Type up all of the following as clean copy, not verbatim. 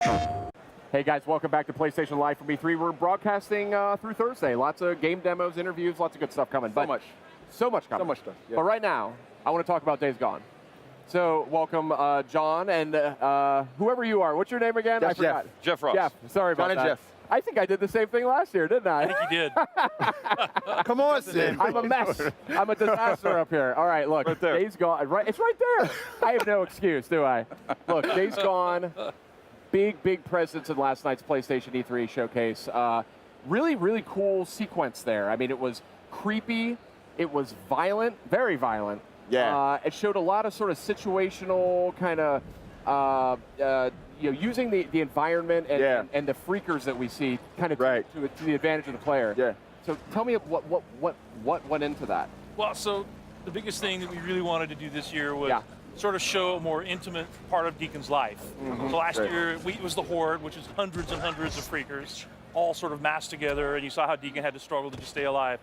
Hey guys, welcome back to PlayStation Live from E3. We're broadcasting through Thursday. Lots of game demos, interviews, lots of good stuff coming. So much coming. So much stuff. Yeah. But right now, I want to talk about Days Gone. So welcome, John, and whoever you are. What's your name again? That's I forgot. Jeff Ross. Jeff. Sorry about John and that. Jeff. I think I did the same thing last year, didn't I? I think you did. Come on, Sid. I'm a mess. I'm a disaster up here. All right, look. Right there. Days Gone. Right, it's right there. I have no excuse, do I? Look, Days Gone. Big presence in last night's PlayStation E3 showcase. Really cool sequence there. I mean, it was creepy. It was violent, very violent. Yeah. It showed a lot of sort of situational kind of, using the environment and the freakers that we see kind of to the advantage of the player. Yeah. So tell me what went into that. Well, so the biggest thing that we really wanted to do this year was sort of show a more intimate part of Deacon's life. So last year, it was the Horde, which is hundreds and hundreds of freakers, all sort of massed together, and you saw how Deacon had to struggle to just stay alive.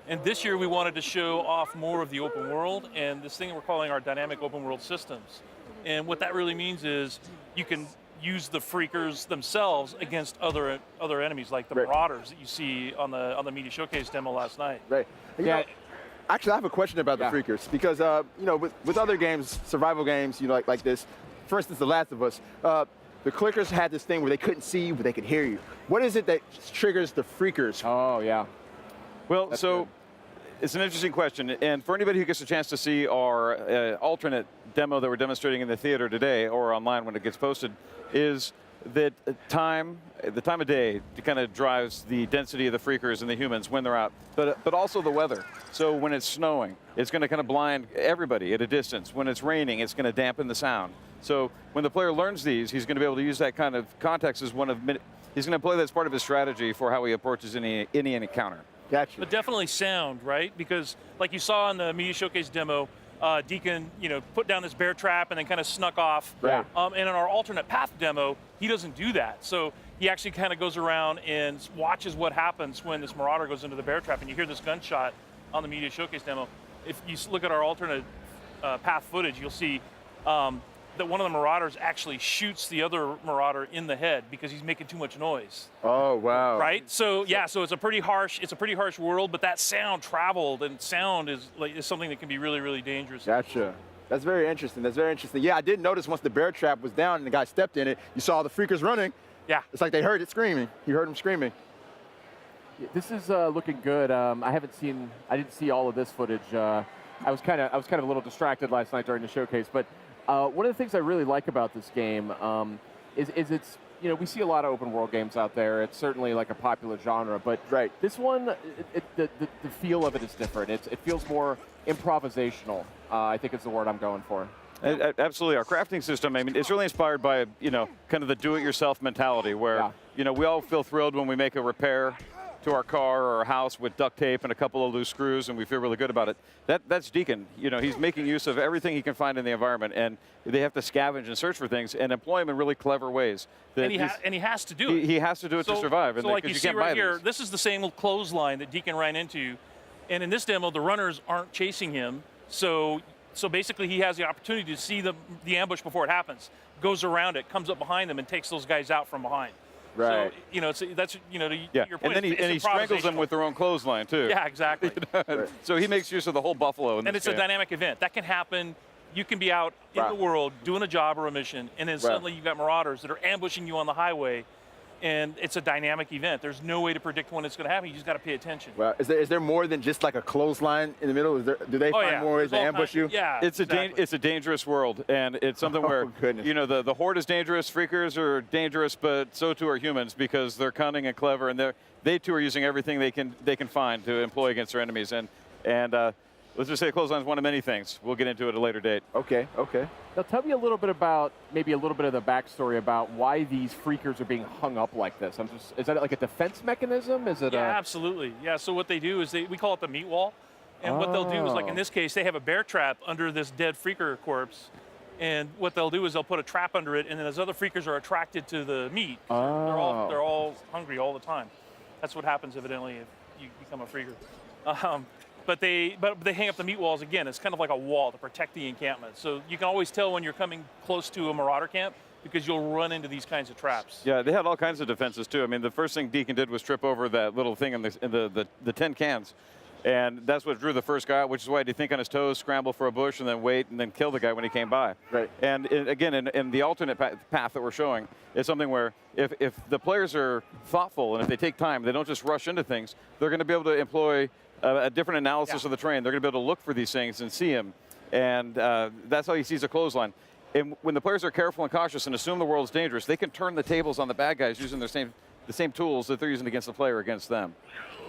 And this year, we wanted to show off more of the open world, and this thing we're calling our dynamic open world systems. And what that really means is you can use the freakers themselves against other enemies, like the Marauders that you see on the media showcase demo last night. Right. Actually, I have a question about the freakers because with other games, survival games, like this, for instance, The Last of Us, the clickers had this thing where they couldn't see you, but they could hear you. What is it that triggers the freakers? Oh yeah. Well, That's so good. it's an interesting question, and for anybody who gets a chance to see our alternate demo that we're demonstrating in the theater today or online when it gets posted, is that the time of day kind of drives the density of the freakers and the humans when they're out, but also the weather. So when it's snowing, it's going to kind of blind everybody at a distance. When it's raining, it's going to dampen the sound. So when the player learns these, he's going to be able to use that kind of context as one of he's going to play that as part of his strategy for how he approaches any encounter. Gotcha. But definitely sound, right? Because like you saw in the media showcase demo, Deacon, put down this bear trap and then kind of snuck off. Right. And in our alternate path demo, he doesn't do that. So he actually kind of goes around and watches what happens when this Marauder goes into the bear trap, and you hear this gunshot on the media showcase demo. If you look at our alternate path footage, you'll see that one of the Marauders actually shoots the other Marauder in the head because he's making too much noise. Oh wow! Right. So yeah. So it's a pretty harsh world, but that sound traveled, and sound is something that can be really dangerous. Gotcha. That's very interesting. Yeah, I did notice once the bear trap was down and the guy stepped in it, you saw the freakers running. Yeah. It's like they heard it screaming. You heard them screaming. This is looking good. I didn't see all of this footage. I was kind of a little distracted last night during the showcase, but. One of the things I really like about this game is it's, we see a lot of open world games out there. It's certainly like a popular genre, but this one, the feel of it is different. It feels more improvisational, I think is the word I'm going for. Absolutely. Our crafting system, I mean, it's really inspired by, kind of the do-it-yourself mentality where, we all feel thrilled when we make a repair to our car or our house with duct tape and a couple of loose screws, and we feel really good about it. That's Deacon. He's making use of everything he can find in the environment, and they have to scavenge and search for things and employ them in really clever ways. And he has to do it. He has to do it to survive. So like you see right here, this is the same clothesline that Deacon ran into, and in this demo, the runners aren't chasing him. So basically, he has the opportunity to see the ambush before it happens, goes around it, comes up behind them, and takes those guys out from behind. Right. So that's to your point. And then he strangles them with their own clothesline too. Yeah, exactly. So he makes use of the whole buffalo. And it's a dynamic event that can happen. You can be out in the world doing a job or a mission, and then suddenly you've got Marauders that are ambushing you on the highway, and it's a dynamic event. There's no way to predict when it's going to happen. You just got to pay attention. Well, is there more than just like a clothesline in the middle? Do they find more ways to ambush you? Yeah, it's a dangerous world, and it's something where the Horde is dangerous, freakers are dangerous, but so too are humans because they're cunning and clever, and they too are using everything they can find to employ against their enemies. And let's just say clothesline is one of many things. We'll get into it at a later date. Okay. Now tell me a little bit about, maybe a little bit of the backstory about why these freakers are being hung up like this. Is that like a defense mechanism? Is it absolutely. Yeah, so what they do is we call it the meat wall. And what they'll do is, like in this case, they have a bear trap under this dead freaker corpse. And what they'll do is they'll put a trap under it, and then those other freakers are attracted to the meat. They're all hungry all the time. That's what happens, evidently, if you become a freaker. But they hang up the meat walls again. It's kind of like a wall to protect the encampment. So you can always tell when you're coming close to a Marauder camp because you'll run into these kinds of traps. Yeah, they had all kinds of defenses too. I mean, the first thing Deacon did was trip over that little thing in the tin cans. And that's what drew the first guy out, which is why he'd think on his toes, scramble for a bush, and then wait, and then kill the guy when he came by. Right. And again, in the alternate path that we're showing, it's something where if the players are thoughtful and if they take time, they don't just rush into things, they're going to be able to employ a different analysis of the terrain. They're going to be able to look for these things and see them. And that's how he sees a clothesline. And when the players are careful and cautious and assume the world's dangerous, they can turn the tables on the bad guys using the same tools that they're using against the player against them.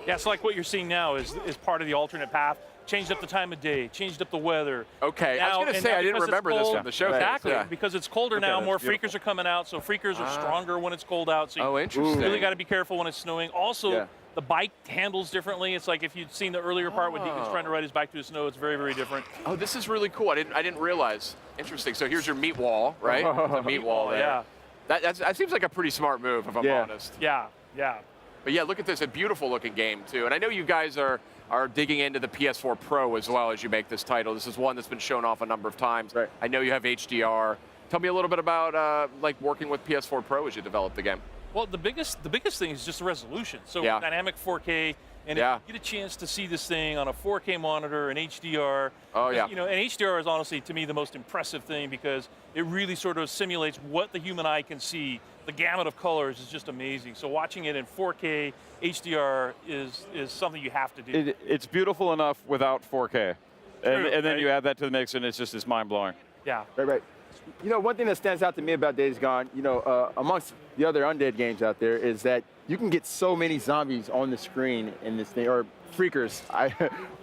Yeah, so like what you're seeing now is part of the alternate path. Changed up the time of day, changed up the weather. Okay, I was going to say, I didn't remember this from the show. Exactly, because it's colder now, more freakers are coming out, so freakers are stronger when it's cold out. So interesting. You really got to be careful when it's snowing. Also, the bike handles differently. It's like if you'd seen the earlier part when Deacon's trying to ride his bike through the snow, it's very, very different. Oh, this is really cool. I didn't realize. Interesting. So here's your meat wall, right? The meat wall there. Yeah. That seems like a pretty smart move, if I'm honest. Yeah, yeah. But yeah, look at this, a beautiful looking game too. And I know you guys are digging into the PS4 Pro as well as you make this title. This is one that's been shown off a number of times. Right. I know you have HDR. Tell me a little bit about like working with PS4 Pro as you develop the game. Well, the biggest thing is just the resolution. So dynamic 4K, and if you get a chance to see this thing on a 4K monitor and HDR. Oh yeah. You know, and HDR is honestly to me the most impressive thing because it really sort of simulates what the human eye can see. The gamut of colors is just amazing. So watching it in 4K HDR is something you have to do. It's beautiful enough without 4K. And then you add that to the mix and it's mind-blowing. Yeah. Right. You know, one thing that stands out to me about Days Gone, you know, amongst the other undead games out there is that you can get so many zombies on the screen in this thing, or freakers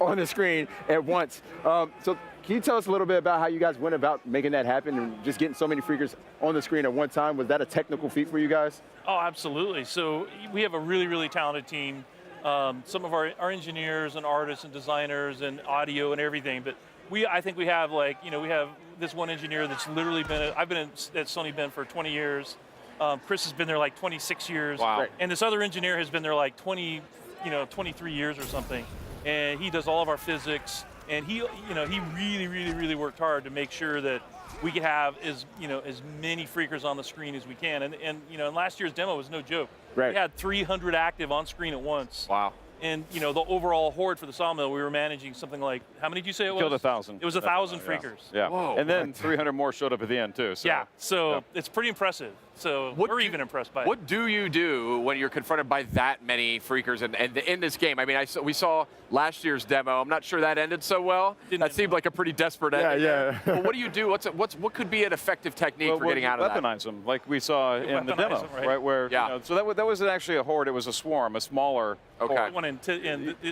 on the screen at once. So can you tell us a little bit about how you guys went about making that happen and just getting so many freakers on the screen at one time? Was that a technical feat for you guys? Oh, absolutely. So we have a really, really talented team. Some of our engineers and artists and designers and audio and everything, but I think we have we have this one engineer that's literally I've been at Sony Bend for 20 years. Chris has been there like 26 years. Wow. And this other engineer has been there like 23 years or something. And he does all of our physics. And he really, really, really worked hard to make sure that we could have as many freakers on the screen as we can. And last year's demo was no joke. Right. We had 300 active on screen at once. Wow. And the overall horde for the sawmill, we were managing something like, how many did you say it was? Killed 1,000. It was 1,000 freakers. Yeah. Whoa. And then 300 more showed up at the end too. So. Yeah. So it's pretty impressive. So we're even impressed by it. What do you do when you're confronted by that many freakers and in this game? I mean, we saw last year's demo. I'm not sure that ended so well. Didn't seemed like a pretty desperate ending. Yeah. But what do you do? What could be an effective technique for getting out of that? Weaponize them, like we saw in the demo, them, right? Where so that wasn't actually a horde; it was a swarm, a smaller. Okay. One in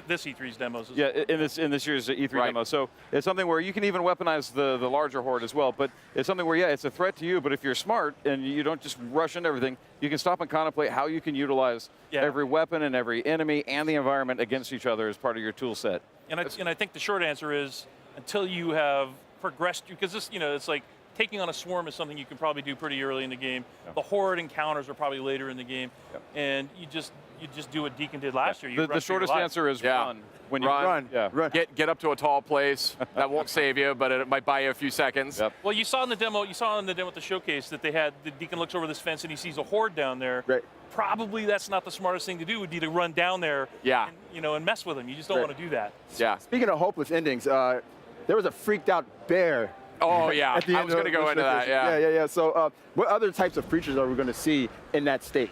this E3's demos. Yeah, in this year's E3 demo. So it's something where you can even weaponize the larger horde as well. But it's something where it's a threat to you. But if you're smart and you don't just rush into everything, you can stop and contemplate how you can utilize every weapon and every enemy and the environment against each other as part of your tool set. And I think the short answer is until you have progressed, because this it's like taking on a swarm is something you can probably do pretty early in the game. Yeah. The horde encounters are probably later in the game, and you just do what Deacon did last year. The shortest answer is run. When you run. Run. Get up to a tall place. That won't save you, but it might buy you a few seconds. Yep. Well, you saw in the demo at the showcase that the Deacon looks over this fence and he sees a horde down there. Right. Probably that's not the smartest thing to do. Would be to run down there. Yeah. And mess with them. You just don't want to do that. Yeah. Speaking of hopeless endings, there was a freaked out bear. Oh yeah. I was going to go into that. Yeah. So what other types of creatures are we going to see in that state?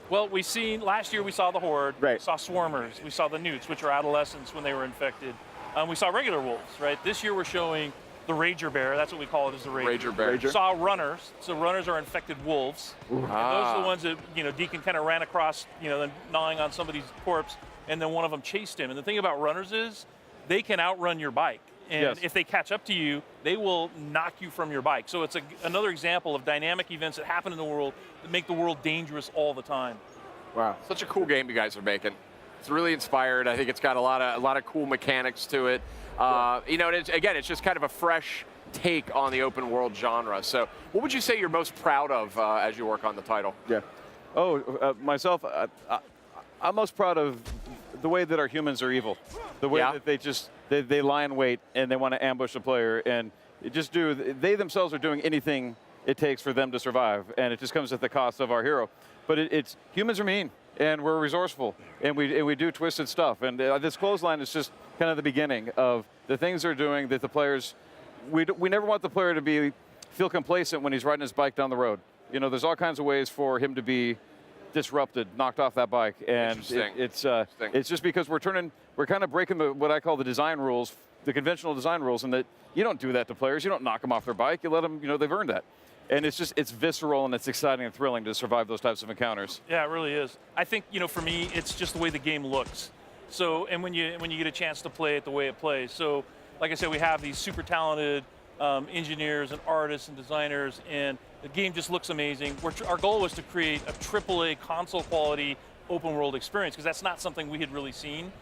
Well, last year we saw the horde, right. We saw swarmers, we saw the newts, which are adolescents when they were infected. We saw regular wolves, right? This year we're showing the rager bear, that's what we call it, is the rager. Rager bear. We saw runners, so runners are infected wolves. And those are the ones that, Deacon kind of ran across, then gnawing on somebody's corpse, and then one of them chased him. And the thing about runners is they can outrun your bike. And if they catch up to you, they will knock you from your bike. So it's another example of dynamic events that happen in the world that make the world dangerous all the time. Wow. Such a cool game you guys are making. It's really inspired. I think it's got a lot of cool mechanics to it. And it's just kind of a fresh take on the open world genre. So what would you say you're most proud of as you work on the title? Yeah. Myself, I'm most proud of the way that our humans are evil. The way that they lie in wait and they want to ambush a player and they themselves are doing anything it takes for them to survive, and it just comes at the cost of our hero. But it's humans are mean, and we're resourceful, and we do twisted stuff. And this clothesline is just kind of the beginning of the things they're doing that the players. We never want the player to feel complacent when he's riding his bike down the road. You know, there's all kinds of ways for him to be disrupted, knocked off that bike, and it's just because we're kind of breaking what I call the design rules, the conventional design rules, and that you don't do that to players. You don't knock them off their bike. You let them, you know, they've earned that. And it's visceral and it's exciting and thrilling to survive those types of encounters. Yeah, it really is. I think, you know, for me, it's just the way the game looks. So, and when you get a chance to play it the way it plays. So, like I said, we have these super talented engineers and artists and designers, and the game just looks amazing. Our goal was to create a AAA console quality open world experience, because that's not something we had really seen.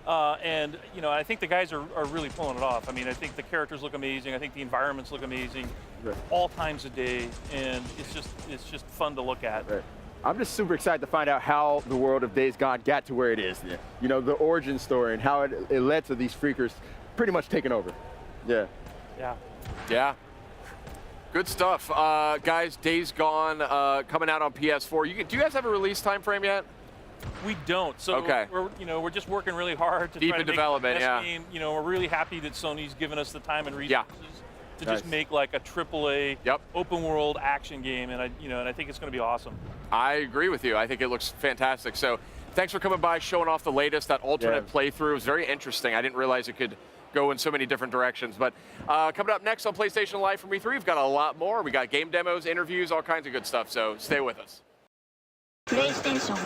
And you know, I think the guys are really pulling it off. I mean, I think the characters look amazing. I think the environments look amazing, all times of day, and it's just fun to look at. Right. I'm just super excited to find out how the world of Days Gone got to where it is. Yeah. You know, the origin story and how it led to these freakers pretty much taking over. Yeah. Yeah. Yeah. Good stuff, guys. Days Gone coming out on PS4. Do you guys have a release time frame yet? We don't. So we're just working really hard to deep try to in make development. the best game. You know, we're really happy that Sony's given us the time and resources to just make like a AAA open world action game, and I think it's going to be awesome. I agree with you. I think it looks fantastic. So thanks for coming by, showing off the latest. That alternate playthrough was very interesting. I didn't realize it could go in so many different directions. But coming up next on PlayStation Live from E3, we've got a lot more. We got game demos, interviews, all kinds of good stuff. So stay with us. PlayStation